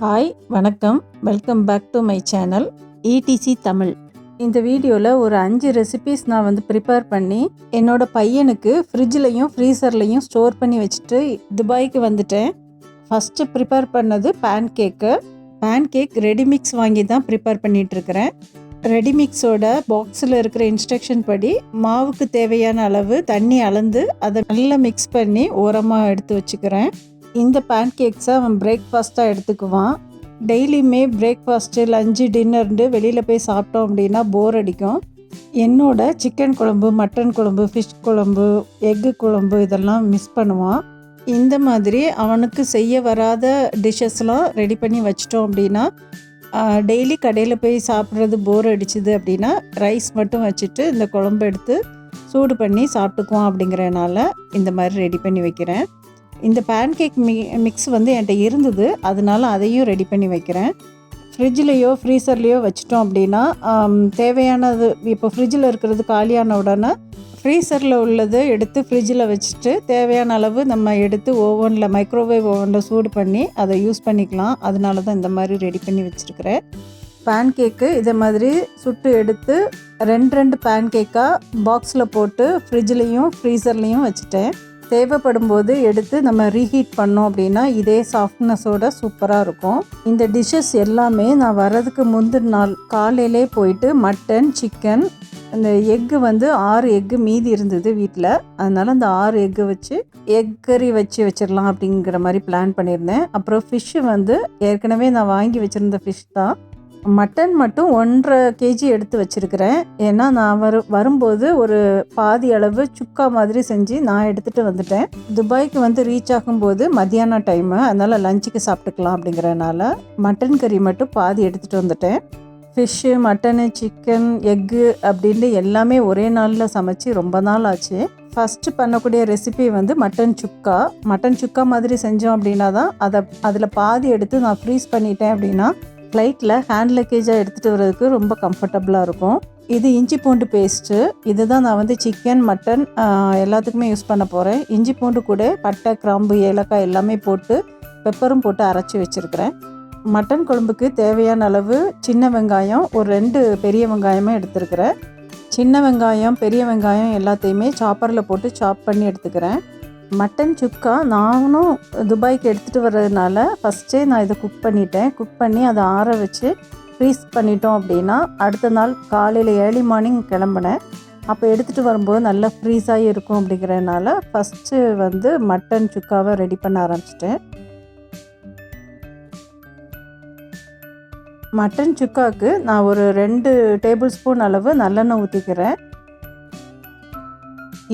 Hi வணக்கம், welcome back to my channel ETC Tamil. இந்த வீடியோவில் ஒரு 5 ரெசிபீஸ் நான் ப்ரிப்பேர் பண்ணி என்னோட பையனுக்கு ஃப்ரிட்ஜ்லையும் ஃப்ரீசர்லையும் ஸ்டோர் பண்ணி வச்சுட்டு துபாய்க்கு வந்துட்டேன். ஃபஸ்ட்டு ப்ரிப்பேர் பண்ணது பேன்கேக் ரெடிமிக்ஸ் வாங்கி தான் ப்ரிப்பேர் பண்ணிகிட்ருக்கிறேன். ரெடிமிக்ஸோட பாக்ஸில் இருக்கிற இன்ஸ்ட்ரக்ஷன் படி மாவுக்கு தேவையான அளவு தண்ணி அளந்து அதை நல்லா மிக்ஸ் பண்ணி ஓரமாக எடுத்து வச்சுக்கிறேன். இந்த பேன்கேக்ஸை அவன் பிரேக்ஃபாஸ்ட்டாக எடுத்துக்குவான். டெய்லியுமே பிரேக்ஃபாஸ்ட்டு, லஞ்சு, டின்னர்ண்டு வெளியில் போய் சாப்பிட்டோம் அப்படின்னா போர் அடிக்கும். என்னோட சிக்கன் குழம்பு, மட்டன் குழம்பு, ஃபிஷ் குழம்பு, எக்கு குழம்பு இதெல்லாம் மிஸ் பண்ணுவான். இந்த மாதிரி அவனுக்கு செய்ய வராத டிஷ்ஷஸ்லாம் ரெடி பண்ணி வச்சிட்டோம் அப்படின்னா டெய்லி கடையில் போய் சாப்பிட்றது போர் அடிச்சுது அப்படின்னா ரைஸ் மட்டும் வச்சுட்டு இந்த குழம்பு எடுத்து சூடு பண்ணி சாப்பிட்டுக்குவான். அப்படிங்கிறனால இந்த மாதிரி ரெடி பண்ணி வைக்கிறேன். இந்த பேன்கேக் மிக்ஸ் என்கிட்ட இருந்தது, அதனால அதையும் ரெடி பண்ணி வைக்கிறேன். ஃப்ரிட்ஜ்லேயோ ஃப்ரீசர்லேயோ வச்சிட்டோம் அப்படின்னா தேவையானது இப்போ ஃப்ரிட்ஜில் இருக்கிறது காலியான உடனே ஃப்ரீசரில் உள்ளது எடுத்து ஃப்ரிட்ஜில் வச்சுட்டு தேவையான அளவு நம்ம எடுத்து மைக்ரோவேவ் ஓவனில் சூடு பண்ணி அதை யூஸ் பண்ணிக்கலாம். அதனால தான் இந்த மாதிரி ரெடி பண்ணி வச்சுருக்கிறேன். பேன்கேக்கு இதை மாதிரி சுட்டு எடுத்து ரெண்டு பேன்கேக்காக பாக்ஸில் போட்டு ஃப்ரிட்ஜ்லேயும் ஃப்ரீசர்லேயும் வச்சுட்டேன். தேவைப்படும் போது எடுத்து நம்ம ரீஹீட் பண்ணோம் அப்படின்னா இதே சாஃப்ட்னஸோட சூப்பராக இருக்கும். இந்த டிஷ்ஷஸ் எல்லாமே நான் வர்றதுக்கு முந்தின நாள் காலையிலே போயிட்டு மட்டன், சிக்கன், அந்த எக்கு 6 எக்கு மீதி இருந்தது வீட்டில். அதனால் அந்த 6 எக்கு வச்சு எக் கறி வச்சிடலாம் அப்படிங்கிற மாதிரி பிளான் பண்ணியிருந்தேன். அப்புறம் ஃபிஷ்ஷு ஏற்கனவே நான் வாங்கி வச்சுருந்த ஃபிஷ் தான். மட்டன் மட்டும் 1.5 kg எடுத்து வச்சுருக்கிறேன். ஏன்னா நான் வரும்போது ஒரு பாதி அளவு சுக்கா மாதிரி செஞ்சு நான் எடுத்துகிட்டு வந்துட்டேன். துபாய்க்கு ரீச் ஆகும்போது மத்தியான டைமு, அதனால் லஞ்சுக்கு சாப்பிட்டுக்கலாம் அப்படிங்கிறனால மட்டன் கறி மட்டும் பாதி எடுத்துகிட்டு வந்துட்டேன். ஃபிஷ்ஷு, மட்டனு, சிக்கன், எக்கு அப்படின்னு எல்லாமே ஒரே நாளில் சமைச்சு ரொம்ப நாள் ஆச்சு. ஃபஸ்ட்டு பண்ணக்கூடிய ரெசிபி மட்டன் சுக்கா மாதிரி செஞ்சோம் அப்படின்னா தான் அதில் பாதி எடுத்து நான் ஃப்ரீஸ் பண்ணிட்டேன் அப்படின்னா ஃப்ளைட்டில் ஹேண்ட் லக்கேஜாக எடுத்துகிட்டு வர்றதுக்கு ரொம்ப கம்ஃபர்டபுளாக இருக்கும். இது இஞ்சி பூண்டு பேஸ்ட்டு. இது தான் நான் சிக்கன், மட்டன் எல்லாத்துக்குமே யூஸ் பண்ண போகிறேன். இஞ்சி பூண்டு கூட பட்டை, கிராம்பு, ஏலக்காய் எல்லாமே போட்டு பெப்பரும் போட்டு அரைச்சி வச்சுருக்கிறேன். மட்டன் குழம்புக்கு தேவையான அளவு சின்ன வெங்காயம், ஒரு 2 பெரிய வெங்காயமும் எடுத்துருக்கிறேன். சின்ன வெங்காயம், பெரிய வெங்காயம் எல்லாத்தையுமே சாப்பரில் போட்டு சாப் பண்ணி எடுத்துக்கிறேன். மட்டன் சுக்கா நானும் துபாய்க்கு எடுத்துகிட்டு வர்றதுனால ஃபஸ்ட்டே நான் இதை குக் பண்ணி அதை ஆற வச்சு ஃப்ரீஸ் பண்ணிட்டோம் அப்படின்னா அடுத்த நாள் காலையில் ஏர்லி மார்னிங் கிளம்புனேன். அப்போ எடுத்துகிட்டு வரும்போது நல்லா ஃப்ரீஸாகி இருக்கும். அப்படிங்கிறதுனால ஃபஸ்ட்டு மட்டன் சுக்காவை ரெடி பண்ண ஆரம்பிச்சிட்டேன். மட்டன் சுக்காவுக்கு நான் ஒரு 2 டேபிள் ஸ்பூன் அளவு நல்லெண்ணெய் ஊற்றிக்கிறேன்.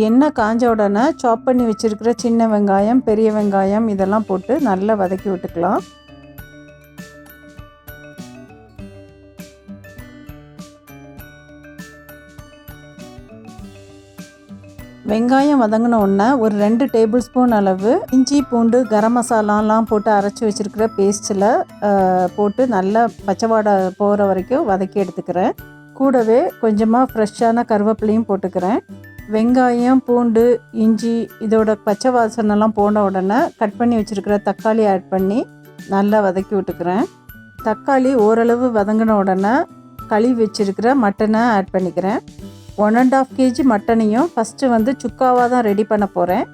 எண்ணெய் காஞ்ச உடனே சாப் பண்ணி வச்சுருக்கிற சின்ன வெங்காயம், பெரிய வெங்காயம் இதெல்லாம் போட்டு நல்லா வதக்கி விட்டுக்கலாம். வெங்காயம் வதங்கின உடனே ஒரு 2 டேபிள் ஸ்பூன் அளவு இஞ்சி, பூண்டு, கரம் மசாலாலாம் போட்டு அரைச்சி வச்சுருக்கிற பேஸ்ட்டில் போட்டு நல்லா பச்சை வாடை போகிற வரைக்கும் வதக்கி எடுத்துக்கிறேன். கூடவே கொஞ்சமாக ஃப்ரெஷ்ஷான கருவேப்பிலையும் போட்டுக்கிறேன். வெங்காயம், பூண்டு, இஞ்சி இதோட பச்சை வாசனைலாம் போன உடனே கட் பண்ணி வச்சுருக்கிற தக்காளி ஆட் பண்ணி நல்லா வதக்கி விட்டுக்கிறேன். தக்காளி ஓரளவு வதங்கின உடனே கழுவி வச்சுருக்கிற மட்டனை ஆட் பண்ணிக்கிறேன். 1.5 kg மட்டனையும் ஃபஸ்ட்டு சுக்காவாக தான் ரெடி பண்ண போகிறேன்.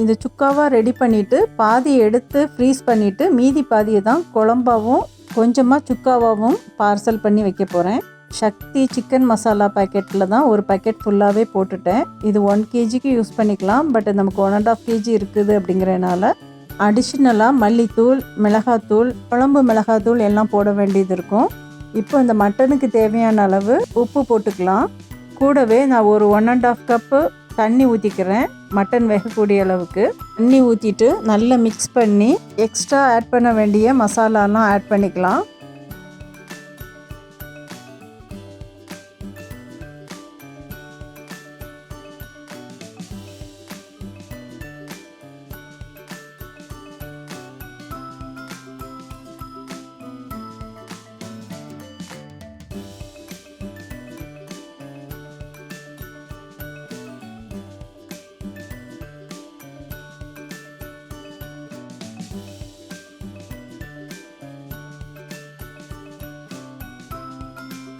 இந்த சுக்காவாக ரெடி பண்ணிவிட்டு பாதி எடுத்து ஃப்ரீஸ் பண்ணிவிட்டு மீதி பாதியை தான் குழம்பாகவும் கொஞ்சமாக சுக்காவாகவும் பார்சல் பண்ணி வைக்க போகிறேன். சக்தி சிக்கன் மசாலா பேக்கெட்டில் தான் ஒரு பேக்கெட் ஃபுல்லாகவே போட்டுட்டேன். இது 1 kgக்கு யூஸ் பண்ணிக்கலாம். பட் நமக்கு 1.5 kg இருக்குது அப்படிங்கிறனால அடிஷ்னலாக மல்லித்தூள், மிளகாத்தூள், குழம்பு மிளகாத்தூள் எல்லாம் போட வேண்டியது இருக்கும். இப்போ இந்த மட்டனுக்கு தேவையான அளவு உப்பு போட்டுக்கலாம். கூடவே நான் ஒரு 1.5 கப்பு தண்ணி ஊற்றிக்கிறேன். மட்டன் வேகக்கூடிய அளவுக்கு தண்ணி ஊற்றிட்டு நல்லா மிக்ஸ் பண்ணி எக்ஸ்ட்ரா ஆட் பண்ண வேண்டிய மசாலாலாம் ஆட் பண்ணிக்கலாம்.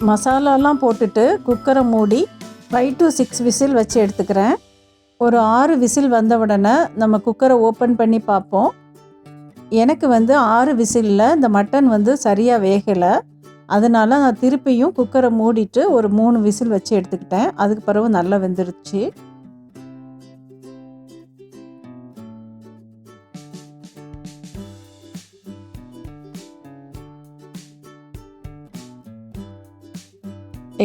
மசாலாலாம் போட்டுட்டு குக்கரை மூடி 5 to 6 விசில் வச்சு எடுத்துக்கிறேன். ஒரு 6 விசில் வந்த உடனே நம்ம குக்கரை ஓப்பன் பண்ணி பார்ப்போம். எனக்கு 6 விசிலில் இந்த மட்டன் சரியாக வேகலை. அதனால நான் திருப்பியும் குக்கரை மூடிட்டு ஒரு 3 விசில் வச்சு எடுத்துக்கிட்டேன். அதுக்கு பிறகு நல்லா வெந்துருச்சு.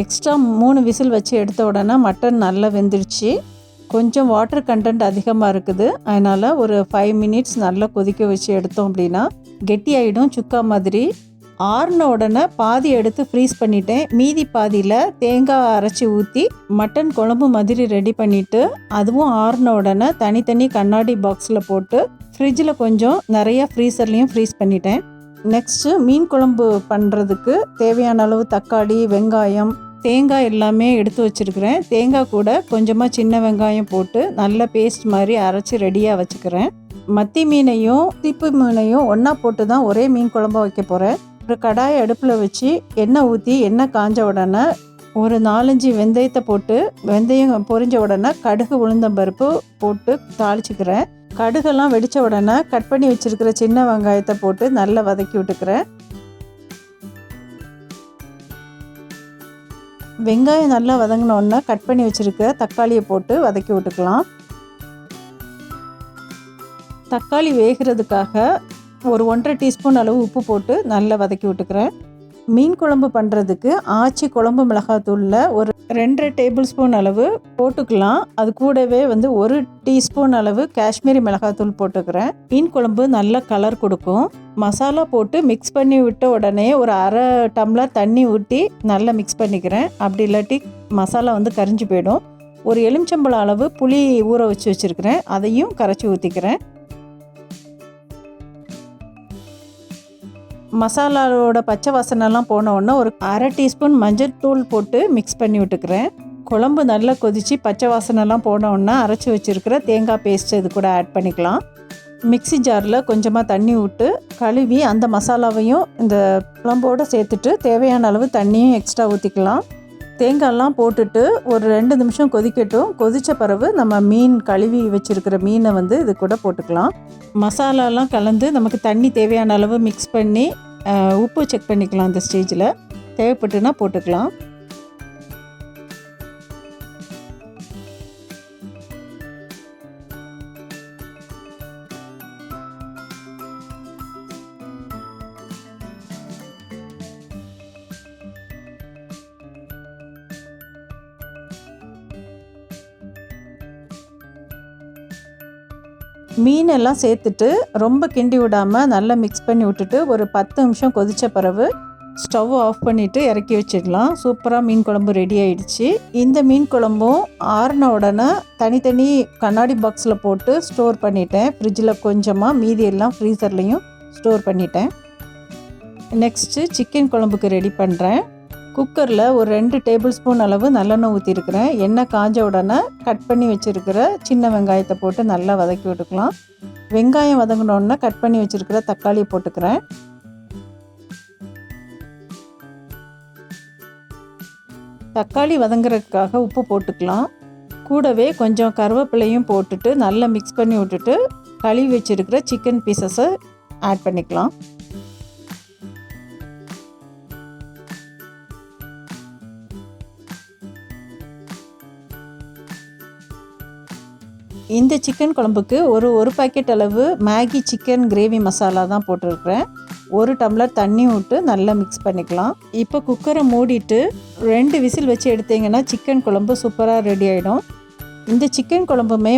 எக்ஸ்ட்ரா 3 விசில் வச்சு எடுத்த உடனே மட்டன் நல்லா வெந்துருச்சு. கொஞ்சம் வாட்டர் கண்டென்ட் அதிகமாக இருக்குது. அதனால் ஒரு 5 மினிட்ஸ் நல்லா கொதிக்க வச்சு எடுத்தோம் அப்படின்னா கெட்டியாயிடும், சுக்கா மாதிரி. ஆறின உடனே பாதி எடுத்து ஃப்ரீஸ் பண்ணிட்டேன். மீதி பாதியில் தேங்காய் அரைச்சி ஊற்றி மட்டன் குழம்பு மாதிரி ரெடி பண்ணிவிட்டு அதுவும் ஆறின உடனே தனித்தனி கண்ணாடி பாக்ஸில் போட்டு ஃப்ரிட்ஜில் கொஞ்சம் நிறையா ஃப்ரீசர்லேயும் ஃப்ரீஸ் பண்ணிட்டேன். நெக்ஸ்ட்டு மீன் குழம்பு பண்ணுறதுக்கு தேவையான அளவு தக்காளி, வெங்காயம், தேங்காய் எல்லாமே எடுத்து வச்சுருக்கிறேன். தேங்காய் கூட கொஞ்சமாக சின்ன வெங்காயம் போட்டு நல்ல பேஸ்ட் மாதிரி அரைச்சி ரெடியாக வச்சுக்கிறேன். மத்தி மீனையும் சீப்பு மீனையும் ஒன்றா போட்டு தான் ஒரே மீன் குழம்பா வைக்க போகிறேன். ஒரு கடாயை அடுப்பில் வச்சு எண்ணெய் ஊற்றி எண்ணெய் காஞ்ச உடனே ஒரு 4-5 வெந்தயத்தை போட்டு வெந்தயம் பொரிஞ்ச உடனே கடுகு உளுந்தம்பருப்பு போட்டு தாளிச்சுக்கிறேன். கடுகெல்லாம் வெடித்த உடனே கட் பண்ணி வச்சுருக்கிற சின்ன வெங்காயத்தை போட்டு நல்லா வதக்கி விட்டுக்கிறேன். வெங்காயம் நல்லா வதங்கினோடனே கட் பண்ணி வச்சுருக்க தக்காளியை போட்டு வதக்கி விட்டுக்கலாம். தக்காளி வேகிறதுக்காக ஒரு 1.5 டீஸ்பூன் அளவு உப்பு போட்டு நல்லா வதக்கி விட்டுக்கிறேன். மீன் குழம்பு பண்ணுறதுக்கு ஆச்சி குழம்பு மிளகாத்தூளில் ஒரு 2 டேபிள் ஸ்பூன் அளவு போட்டுக்கலாம். அது கூடவே 1 டீஸ்பூன் அளவு காஷ்மீரி மிளகாத்தூள் போட்டுக்கிறேன். மீன் குழம்பு நல்ல கலர் கொடுக்கும். மசாலா போட்டு மிக்ஸ் பண்ணி விட்ட உடனே ஒரு அரை டம்ளர் தண்ணி ஊற்றி நல்லா மிக்ஸ் பண்ணிக்கிறேன். அப்படி இல்லாட்டி மசாலா கரிஞ்சு போயிடும். ஒரு எலுமிச்சம்பழம் அளவு புளி ஊற வச்சு வச்சுருக்கிறேன். அதையும் கரைச்சி ஊற்றிக்கிறேன். மசாலாவோட பச்சை வாசனைலாம் போன உடனே ஒரு அரை டீஸ்பூன் மஞ்சள் தூள் போட்டு மிக்ஸ் பண்ணி விட்டுக்கிறேன். குழம்பு நல்லா கொதித்து பச்சை வாசனைலாம் போன உடனே அரைச்சி வச்சுருக்கிற தேங்காய் பேஸ்ட்டு இது கூட ஆட் பண்ணிக்கலாம். மிக்ஸி ஜாரில் கொஞ்சமாக தண்ணி விட்டு கழுவி அந்த மசாலாவையும் இந்த குழம்போடு சேர்த்துட்டு தேவையான அளவு தண்ணியும் எக்ஸ்ட்ரா ஊற்றிக்கலாம். தேங்காயெல்லாம் போட்டுட்டு ஒரு 2 நிமிஷம் கொதிக்கட்டும். கொதித்த பிறகு நம்ம மீன் கழுவி வச்சுருக்கிற மீனை இது கூட போட்டுக்கலாம். மசாலாலாம் கலந்து நமக்கு தண்ணி தேவையான அளவு மிக்ஸ் பண்ணி உப்பு செக் பண்ணிக்கலாம். அந்த ஸ்டேஜில் தேவைப்பட்டுனா போட்டுக்கலாம். மீனெல்லாம் சேர்த்துட்டு ரொம்ப கிண்டி விடாமல் நல்லா மிக்ஸ் பண்ணி விட்டுட்டு ஒரு 10 நிமிஷம் கொதித்த பிறகு ஸ்டவ் ஆஃப் பண்ணிவிட்டு இறக்கி வச்சிடலாம். சூப்பராக மீன் குழம்பு ரெடி ஆகிடுச்சு. இந்த மீன் குழம்பும் ஆறின உடனே தனித்தனி கண்ணாடி பாக்ஸில் போட்டு ஸ்டோர் பண்ணிட்டேன். ஃப்ரிட்ஜில் கொஞ்சமாக, மீதி எல்லாம் ஃப்ரீசர்லேயும் ஸ்டோர் பண்ணிட்டேன். நெக்ஸ்ட்டு சிக்கன் குழம்புக்கு ரெடி பண்ணுறேன். குக்கரில் ஒரு 2 டேபிள் ஸ்பூன் அளவு நல்லெண்ணெய் ஊற்றிருக்கிறேன். எண்ணெய் காஞ்ச உடனே கட் பண்ணி வச்சுருக்கிற சின்ன வெங்காயத்தை போட்டு நல்லா வதக்கி விட்டுக்கலாம். வெங்காயம் வதங்கினோடனே கட் பண்ணி வச்சுருக்கிற தக்காளியை போட்டுக்கிறேன். தக்காளி வதங்குறதுக்காக உப்பு போட்டுக்கலாம். கூடவே கொஞ்சம் கருவேப்பிலையும் போட்டுட்டு நல்லா மிக்ஸ் பண்ணி விட்டுட்டு கழுவி வச்சுருக்கிற சிக்கன் பீசஸை ஆட் பண்ணிக்கலாம். இந்த சிக்கன் குழம்புக்கு ஒரு பாக்கெட் அளவு மேகி சிக்கன் கிரேவி மசாலா தான் போட்டிருக்கிறேன். 1 டம்ளர் தண்ணி விட்டு நல்லா மிக்ஸ் பண்ணிக்கலாம். இப்போ குக்கரை மூடிட்டு 2 விசில் வச்சு எடுத்தீங்கன்னா சிக்கன் குழம்பு சூப்பராக ரெடி ஆகிடும். இந்த சிக்கன் குழம்புமே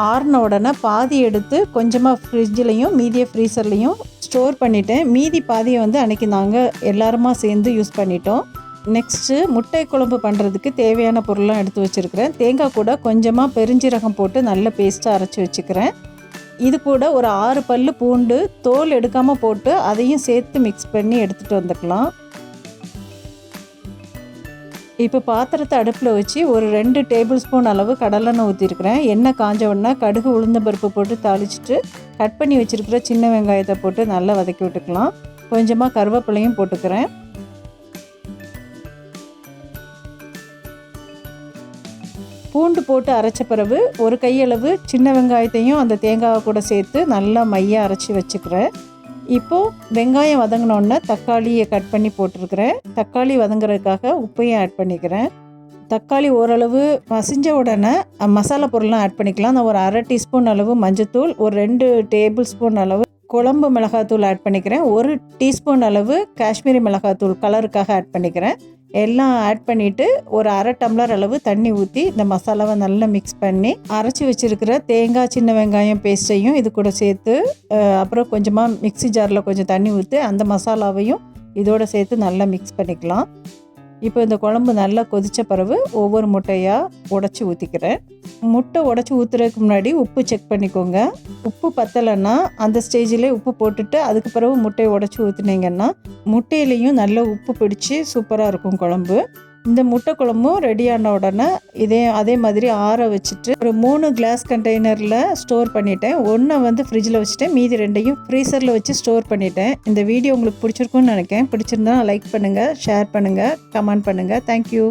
ஆறின உடனே பாதி எடுத்து கொஞ்சமாக ஃப்ரிட்ஜ்லேயும் மீதியை ஃப்ரீசர்லேயும் ஸ்டோர் பண்ணிட்டேன். மீதி பாதியை அன்றைக்கி நாங்கள் எல்லாருமா சேர்ந்து யூஸ் பண்ணிட்டோம். நெக்ஸ்ட்டு முட்டை குழம்பு பண்ணுறதுக்கு தேவையான பொருள்லாம் எடுத்து வச்சுருக்கிறேன். தேங்காய் கூட கொஞ்சமாக பெருஞ்சீரகம் போட்டு நல்ல பேஸ்ட்டாக அரைச்சி வச்சுக்கிறேன். இது கூட ஒரு 6 பல்லு பூண்டு தோல் எடுக்காமல் போட்டு அதையும் சேர்த்து மிக்ஸ் பண்ணி எடுத்துகிட்டு வந்துக்கலாம். இப்போ பாத்திரத்தை அடுப்பில் வச்சு ஒரு 2 டேபிள் ஸ்பூன் அளவு கடலெண்ணெய் ஊற்றிருக்கிறேன். எண்ணெய் காஞ்ச உடனே கடுகு உளுந்தம்பருப்பு போட்டு தாளிச்சிட்டு கட் பண்ணி வச்சுருக்கிற சின்ன வெங்காயத்தை போட்டு நல்லா வதக்கி விட்டுக்கலாம். கொஞ்சமாக கருவேப்பிலையும் போட்டுக்கிறேன். பூண்டு போட்டு அரைச்ச பிறகு ஒரு கையளவு சின்ன வெங்காயத்தையும் அந்த தேங்காவை கூட சேர்த்து நல்லா மையாக அரைச்சி வச்சுக்கிறேன். இப்போது வெங்காயம் வதங்கினோடனே தக்காளியை கட் பண்ணி போட்டிருக்கிறேன். தக்காளி வதங்குறதுக்காக உப்பையும் ஆட் பண்ணிக்கிறேன். தக்காளி ஓரளவு மசிஞ்ச உடனே மசாலா பொருள்லாம் ஆட் பண்ணிக்கலாம். நான் ஒரு 1/2 டீஸ்பூன் அளவு மஞ்சத்தூள், ஒரு 2 டேபிள் ஸ்பூன் அளவு குழம்பு மிளகாத்தூள் ஆட் பண்ணிக்கிறேன். 1 டீஸ்பூன் அளவு காஷ்மீரி மிளகாத்தூள் கலருக்காக ஆட் பண்ணிக்கிறேன். எல்லாம் ஆட் பண்ணிவிட்டு ஒரு 1/2 டம்ளர் அளவு தண்ணி ஊற்றி இந்த மசாலாவை நல்லா மிக்ஸ் பண்ணி அரைச்சி வச்சுருக்கிற தேங்காய் சின்ன வெங்காயம் பேஸ்ட்டையும் இது கூட சேர்த்து அப்புறம் கொஞ்சமாக மிக்ஸி ஜாரில் கொஞ்சம் தண்ணி ஊற்றி அந்த மசாலாவையும் இதோடு சேர்த்து நல்லா மிக்ஸ் பண்ணிக்கலாம். இப்போ இந்த குழம்பு நல்லா கொதித்த பிறகு ஒவ்வொரு முட்டையாக உடச்சி ஊற்றிக்கிறேன். முட்டை உடச்சி ஊற்றுறதுக்கு முன்னாடி உப்பு செக் பண்ணிக்கோங்க. உப்பு பத்தலைன்னா அந்த ஸ்டேஜிலே உப்பு போட்டுட்டு அதுக்கு பிறகு முட்டையை உடச்சி ஊற்றுனீங்கன்னா முட்டையிலையும் நல்ல உப்பு பிடிச்சி சூப்பராக இருக்கும் குழம்பு. இந்த முட்டை குழம்பும் ரெடியான உடனே அதே மாதிரி ஆற வச்சுட்டு ஒரு 3 கிளாஸ் கண்டெய்னரில் ஸ்டோர் பண்ணிட்டேன். 1 வந்து ஃப்ரிட்ஜில் வச்சுட்டேன், மீதி 2ஐயும் ஃப்ரீசரில் வச்சு ஸ்டோர் பண்ணிட்டேன். இந்த வீடியோ உங்களுக்கு பிடிச்சிருக்குன்னு நினைக்கிறேன். பிடிச்சிருந்தா லைக் பண்ணுங்கள், ஷேர் பண்ணுங்கள், கமெண்ட் பண்ணுங்கள். தேங்க்யூ.